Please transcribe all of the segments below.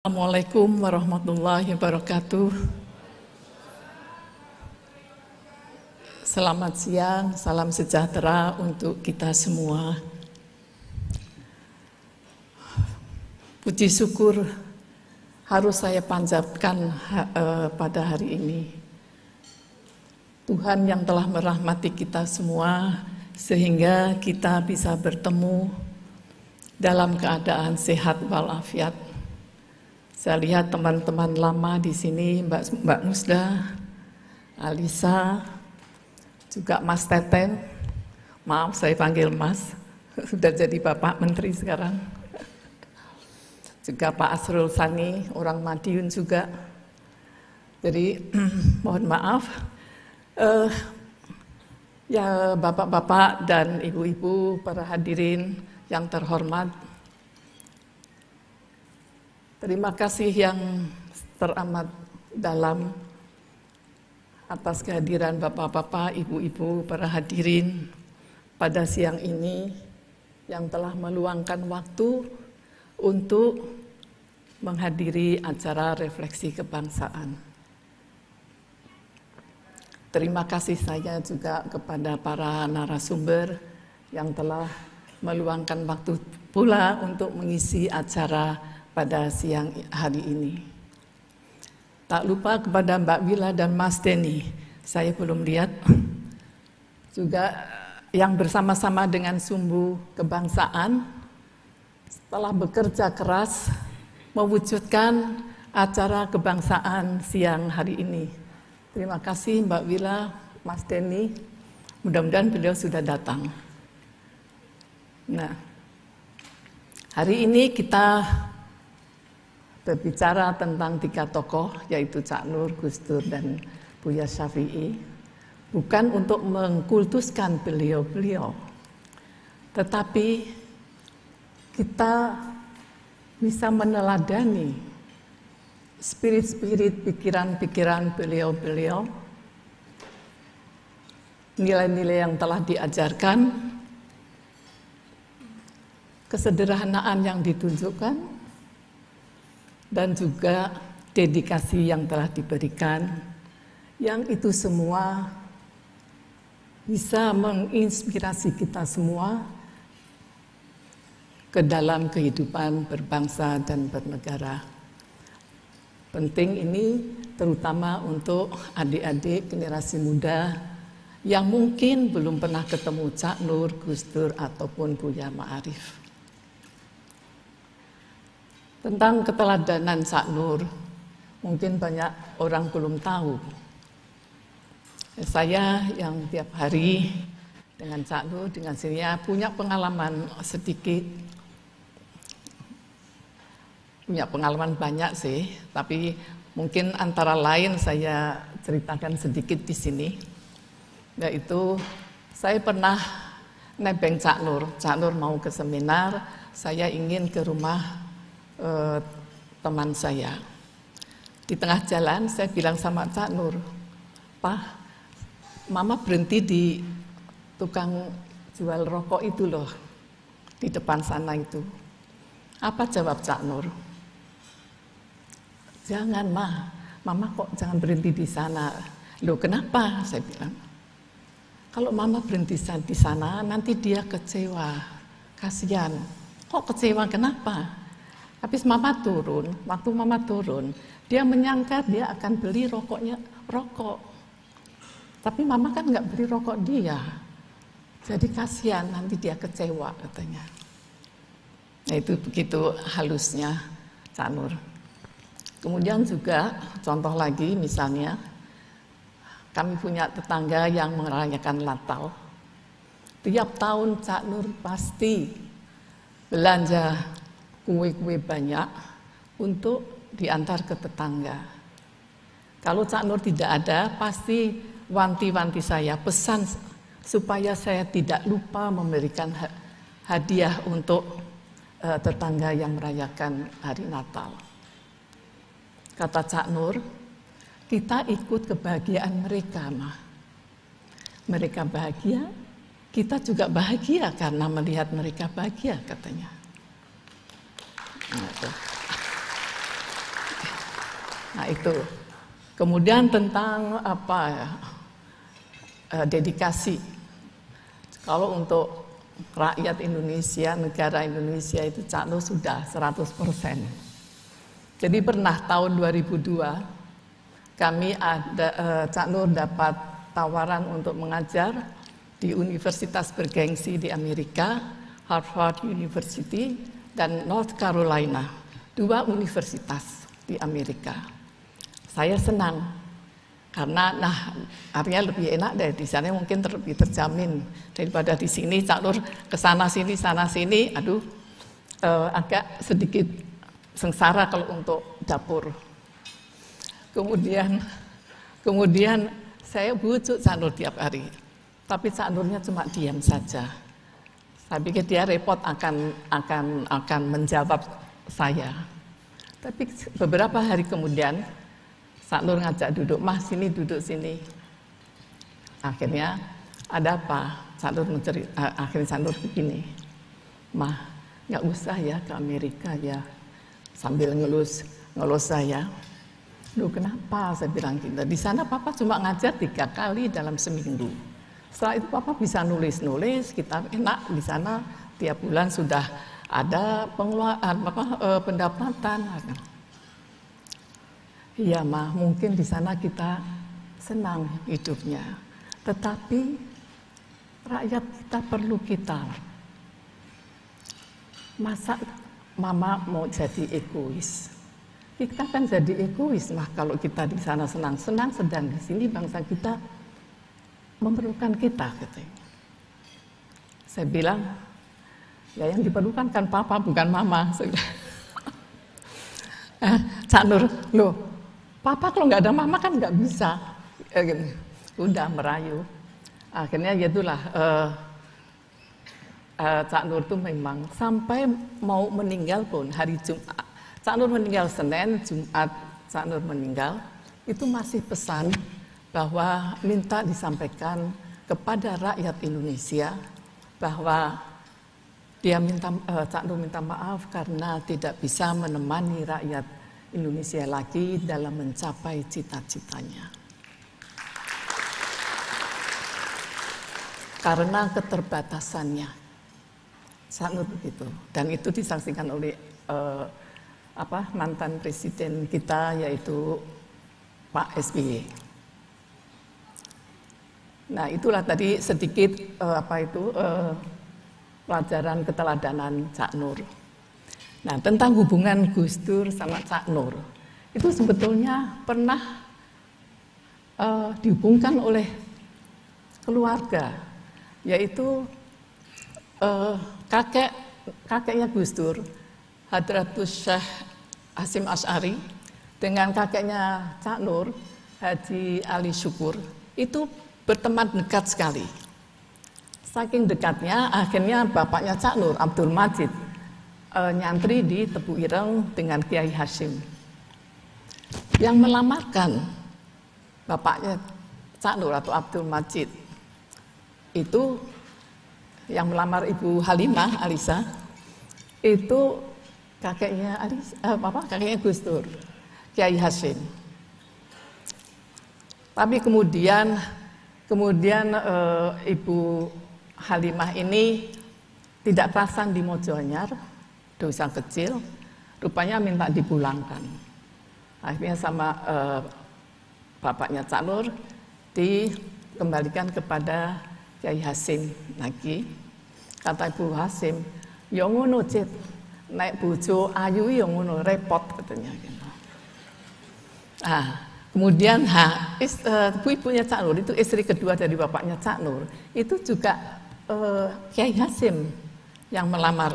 Assalamualaikum warahmatullahi wabarakatuh. Selamat siang, salam sejahtera untuk kita semua. Puji syukur harus saya panjatkan pada hari ini. Tuhan yang telah merahmati kita semua sehingga kita bisa bertemu dalam keadaan sehat walafiat. Saya lihat teman-teman lama di sini, Mbak Musda, Alisa, juga Mas Teten. Maaf saya panggil Mas, sudah jadi Bapak Menteri sekarang. Juga Pak Asrul Sani, orang Madiun juga. Jadi mohon maaf. Ya Bapak-bapak dan Ibu-ibu, para hadirin yang terhormat. Terima kasih yang teramat dalam atas kehadiran Bapak-bapak, Ibu-ibu, para hadirin pada siang ini yang telah meluangkan waktu untuk menghadiri acara refleksi kebangsaan. Terima kasih saya juga kepada para narasumber yang telah meluangkan waktu pula untuk mengisi acara pada siang hari ini. Tak lupa kepada Mbak Wila dan Mas Denny, saya belum lihat, juga yang bersama-sama dengan Sumbu Kebangsaan setelah bekerja keras mewujudkan acara kebangsaan siang hari ini. Terima kasih Mbak Wila, Mas Denny, mudah-mudahan beliau sudah datang. Nah, hari ini kita berbicara tentang 3 tokoh, yaitu Cak Nur, Gus Dur, dan Buya Syafi'i, bukan untuk mengkultuskan beliau-beliau, tetapi kita bisa meneladani spirit-spirit, pikiran-pikiran beliau-beliau, nilai-nilai yang telah diajarkan, kesederhanaan yang ditunjukkan, dan juga dedikasi yang telah diberikan, yang itu semua bisa menginspirasi kita semua ke dalam kehidupan berbangsa dan bernegara. Penting ini terutama untuk adik-adik generasi muda yang mungkin belum pernah ketemu Cak Nur, Gus Dur, ataupun Buya Ma'arif. Tentang keteladanan Cak Nur, mungkin banyak orang belum tahu. Saya yang tiap hari dengan Cak Nur, dengan Siria, punya pengalaman sedikit. Punya pengalaman banyak sih, tapi mungkin antara lain saya ceritakan sedikit di sini. Yaitu saya pernah nebeng Cak Nur. Cak Nur mau ke seminar, saya ingin ke rumah teman saya. Di tengah jalan saya bilang sama Cak Nur, "Pak, Mama berhenti di tukang jual rokok itu loh, di depan sana itu." Apa jawab Cak Nur? "Jangan, Mama kok jangan berhenti di sana." "Loh kenapa?" saya bilang. "Kalau Mama berhenti di sana nanti dia kecewa, kasihan." "Kok kecewa, kenapa?" Habis Mama turun, waktu Mama turun, dia menyangka dia akan beli rokok. Tapi Mama kan nggak beli rokok dia. Jadi kasihan, nanti dia kecewa katanya. Nah itu begitu halusnya Cak Nur. Kemudian juga contoh lagi misalnya, kami punya tetangga yang merayakan Natal. Tiap tahun Cak Nur pasti belanja kue-kue banyak untuk diantar ke tetangga. Kalau Cak Nur tidak ada, pasti wanti-wanti saya, pesan supaya saya tidak lupa memberikan hadiah untuk tetangga yang merayakan hari Natal. Kata Cak Nur, kita ikut kebahagiaan mereka, Mereka bahagia, kita juga bahagia karena melihat mereka bahagia, katanya. Nah, Nah itu. Kemudian tentang apa ya, dedikasi. Kalau untuk rakyat Indonesia, negara Indonesia itu Cak Nur sudah 100%. Jadi pernah tahun 2002 kami ada Cak Nur dapat tawaran untuk mengajar di universitas bergengsi di Amerika, Harvard University dan North Carolina, 2 universitas di Amerika. Saya senang karena artinya lebih enak deh di sana, mungkin lebih terjamin daripada di sini. Cak Nur kesana sini sana sini, agak sedikit sengsara kalau untuk dapur. Kemudian saya bujuk Cak Nur tiap hari, tapi Cak Nurnya cuma diam saja. Saya pikir dia repot akan menjawab saya. Tapi beberapa hari kemudian Cak Nur ngajak duduk, "Mah sini duduk sini." Akhirnya ada apa? Akhirnya Cak Nur begini, "Mah, nggak usah ya ke Amerika ya." Sambil ngelus saya. "Loh kenapa?" Saya bilang gitu. "Di sana Papa cuma ngajar 3 kali dalam seminggu. Setelah itu Papa bisa nulis, kita enak di sana tiap bulan sudah ada pendapatan." "Iya Mah, mungkin di sana kita senang hidupnya, tetapi rakyat kita perlu kita. Masa Mama mau jadi egois? Kita kan jadi egois Mah kalau kita di sana senang-senang, sedang di sini bangsa kita memerlukan kita." Gitu. Saya bilang, "Ya yang diperlukan kan Papa bukan Mama." Cak Nur, "Loh Papa kalau nggak ada Mama kan nggak bisa." Udah merayu. Akhirnya ya itulah Cak Nur tuh memang sampai mau meninggal pun hari Jumat. Cak Nur meninggal Senin, Jumat Cak Nur meninggal, itu masih pesan bahwa minta disampaikan kepada rakyat Indonesia bahwa Cak Nur minta maaf karena tidak bisa menemani rakyat Indonesia lagi dalam mencapai cita-citanya. Karena keterbatasannya. Cak Nur begitu. Dan itu disaksikan oleh mantan presiden kita yaitu Pak SBY. Nah, itulah tadi sedikit pelajaran keteladanan Cak Nur. Nah, tentang hubungan Gus Dur sama Cak Nur, itu sebetulnya pernah dihubungkan oleh keluarga, yaitu kakeknya Gus Dur, Hadratus Syekh Hasyim Asy'ari, dengan kakeknya Cak Nur, Haji Ali Syukur, itu berteman dekat sekali. Saking dekatnya, akhirnya bapaknya Cak Nur, Abdul Majid, nyantri di Tebu Ireng dengan Kiai Hasyim. Yang melamarkan bapaknya Cak Nur atau Abdul Majid itu, yang melamar Ibu Halimah Alisa, itu kakeknya Gus Dur, Kiai Hasyim. Tapi kemudian Ibu Halimah ini tidak pasang di Mojoanyar, dosa kecil, rupanya minta dipulangkan. Akhirnya sama bapaknya Cak Nur dikembalikan kepada Kiai Hasyim lagi. Kata Ibu Hasyim, "Ya ngono Cit, nek bojo ayu ya ngono, repot," katanya. Kemudian ibunya Cak Nur, itu istri kedua dari bapaknya Cak Nur, itu juga Kiai Hasyim yang melamar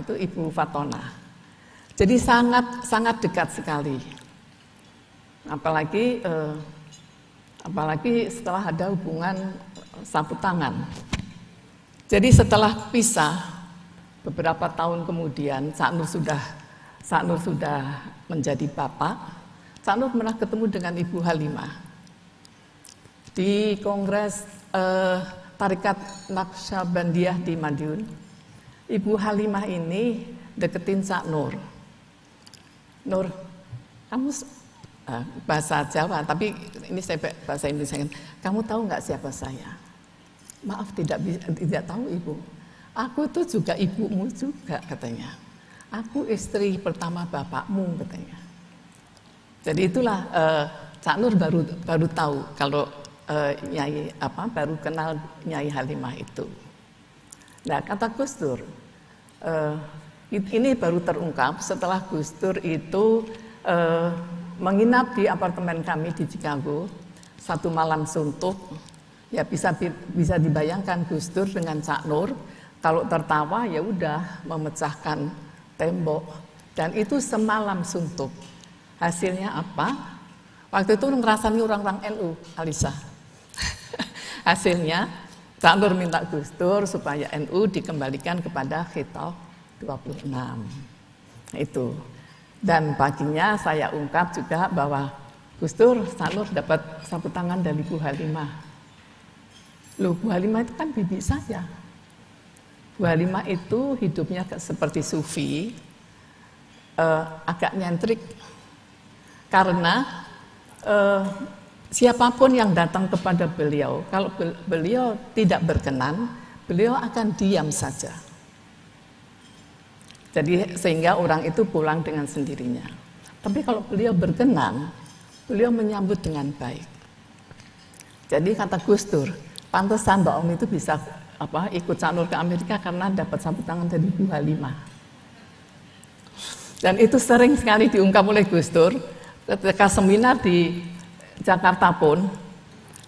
Ibu Fatona. Jadi sangat dekat sekali. Apalagi setelah ada hubungan sapu tangan. Jadi setelah pisah beberapa tahun kemudian, Cak Nur sudah menjadi bapak. Cak Nur pernah ketemu dengan Ibu Halimah di Kongres Tarekat Naqsyabandiyah di Madiun. Ibu Halimah ini deketin Cak Nur. "Nur, kamu bahasa Jawa, tapi ini saya bahasa Indonesia. Kamu tahu nggak siapa saya? Maaf, tidak tahu ibu. Aku itu juga ibumu juga katanya. Aku istri pertama bapakmu katanya. Jadi itulah Cak Nur baru tahu kalau Nyai baru kenal Nyai Halimah itu. Nah, kata Gus Dur, ini baru terungkap setelah Gus Dur itu menginap di apartemen kami di Chicago, satu malam suntuk. Ya bisa dibayangkan Gus Dur dengan Cak Nur, kalau tertawa ya udah memecahkan tembok, dan itu semalam suntuk. Hasilnya apa? Waktu itu ngerasani orang-orang NU, Alisa. Hasilnya Cak Nur minta Gus Dur supaya NU dikembalikan kepada Khitab 26. Itu. Dan paginya saya ungkap juga bahwa Gus Dur, Cak Nur dapat sapu tangan dari Bu Halimah. Loh, Bu Halimah itu kan bibi saya. Bu Halimah itu hidupnya seperti sufi, agak nyentrik, karena siapapun yang datang kepada beliau, kalau beliau tidak berkenan, beliau akan diam saja. Jadi sehingga orang itu pulang dengan sendirinya. Tapi kalau beliau berkenan, beliau menyambut dengan baik. Jadi kata Gus Dur, pantesan Mbak Om itu bisa ikut Cak Nur ke Amerika karena dapat sapu tangan dari Bu Halimah. Dan itu sering sekali diungkap oleh Gus Dur ketika seminar di Jakarta pun,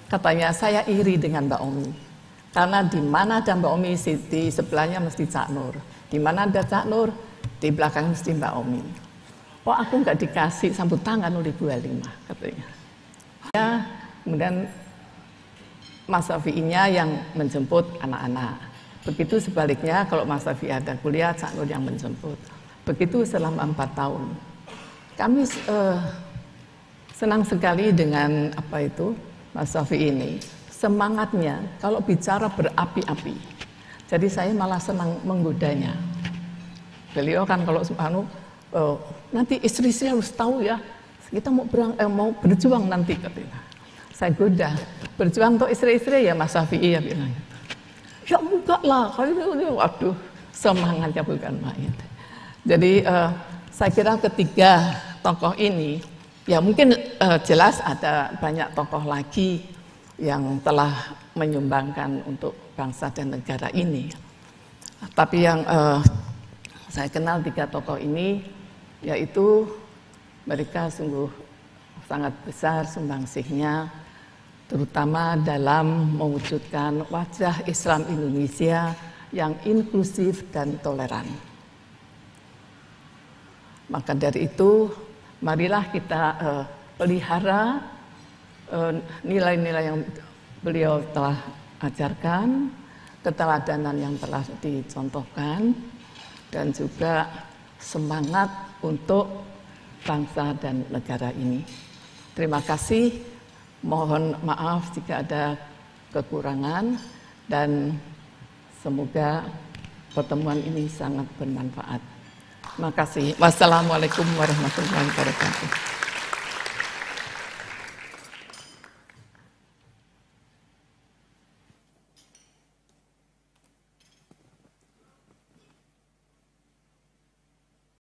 katanya saya iri dengan Mbak Omi. Karena di mana ada Mbak Omi, di sebelahnya mesti Cak Nur. Di mana ada Cak Nur, di belakang mesti Mbak Omi. Kok aku nggak dikasih sapu tangan oleh Bu Halimah, katanya. Ya, kemudian Mas Syafi'inya yang menjemput anak-anak. Begitu sebaliknya kalau Mas Syafi'i ada kuliah, Cak Nur yang menjemput. Begitu selama 4 tahun. Kami senang sekali dengan Mas Syafi'i ini. Semangatnya kalau bicara berapi-api. Jadi saya malah senang menggodanya. Beliau kan kalau nanti istri saya harus tahu ya, kita mau berjuang nanti katanya. Saya goda, berjuang untuk istri-istri ya Mas Syafi'i ya bilang. Ya enggak lah, waduh semangatnya bukan main. Jadi saya kira ketiga tokoh ini, ya mungkin jelas ada banyak tokoh lagi yang telah menyumbangkan untuk bangsa dan negara ini. Tapi yang saya kenal 3 tokoh ini, yaitu mereka sungguh sangat besar sumbangsihnya, terutama dalam mewujudkan wajah Islam Indonesia yang inklusif dan toleran. Maka dari itu, marilah kita pelihara nilai-nilai yang beliau telah ajarkan, keteladanan yang telah dicontohkan, dan juga semangat untuk bangsa dan negara ini. Terima kasih. Mohon maaf jika ada kekurangan, dan semoga pertemuan ini sangat bermanfaat. Terima kasih. Wassalamualaikum warahmatullahi wabarakatuh.